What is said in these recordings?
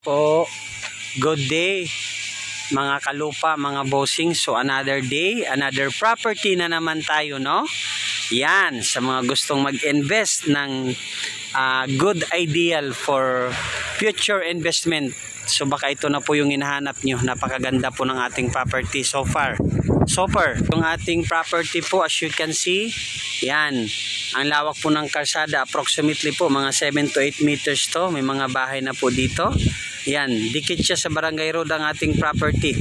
po. Good day mga kalupa, mga bossing. So another day, another property na naman tayo, no? Yan, sa mga gustong mag-invest ng good ideal for future investment. So baka ito na po yung hinahanap nyo. Napakaganda po ng ating property so far. Yung ating property po, as you can see, yan, ang lawak po ng kalsada, approximately po mga 7 to 8 meters to. May mga bahay na po dito. Yan, dikit siya sa Barangay Road ang ating property.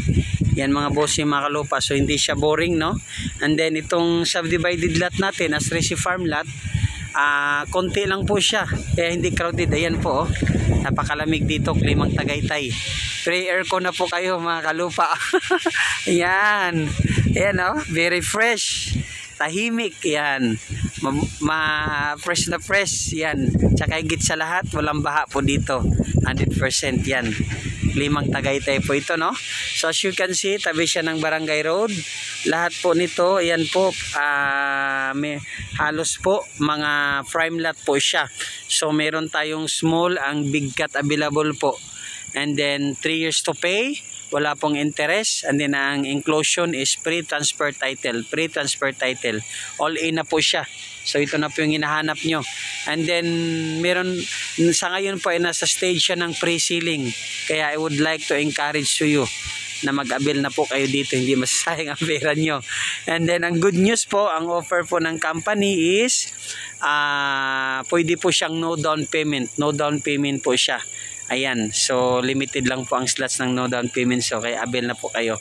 Yan mga bossing, mga kalupa. So hindi siya boring, no? And then itong subdivided lot natin as resi farm lot, konti lang po siya, kaya hindi crowded. Ayan po, oh. Napakalamig dito, klimang Tagaytay. Free aircon na po kayo mga kalupa. Yan, ayan, oh, very fresh, tahimik. Yan, fresh na fresh. Yan, tsaka higit sa lahat, walang baha po dito, 100%. Yan, limang Tagaytay po ito, no? So as you can see, tabi siya ng Barangay Road. Lahat po nito, ayan po, may halos po mga prime lot po siya. So meron tayong small, ang big cat available po. And then 3 years to pay, wala pong interest. And then ang inclusion is pre-transfer title. All in na po siya. So ito na po yung hinahanap nyo. And then meron, sa ngayon po ay nasa stage siya ng pre-sealing. Kaya I would like to encourage to you na mag-avail na po kayo dito, hindi masasayang ang pera nyo. And then ang good news po, ang offer po ng company is pwede po siyang no down payment po siya. Ayan, so limited lang po ang slots ng no down payment, so kaya avail na po kayo.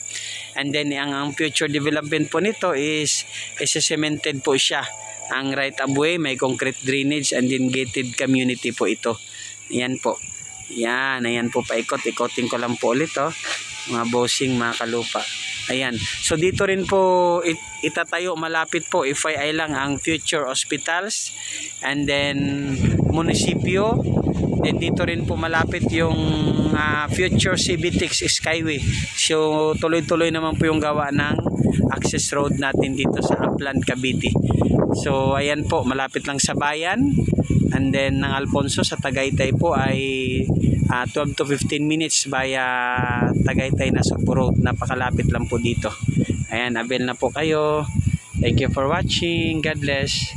And then ang future development po nito is cemented po siya. Ang right of way, may concrete drainage, and then gated community po ito. Ayan po. Yan, ayan po, ikotin ko lang po ulit, oh, mga bossing, mga kalupa. Ayan, so dito rin po itatayo, malapit po, FYI lang, ang future hospitals, and then munisipyo. Then dito rin po malapit yung future CBTX Skyway. So tuloy-tuloy naman po yung gawa ng access road natin dito sa Upland, Cavite. So ayan po, malapit lang sa bayan. And then ng Alfonso sa Tagaytay po ay 12 to 15 minutes via Tagaytay na Subo Road. Napakalapit lang po dito. Ayan, avail na po kayo. Thank you for watching. God bless.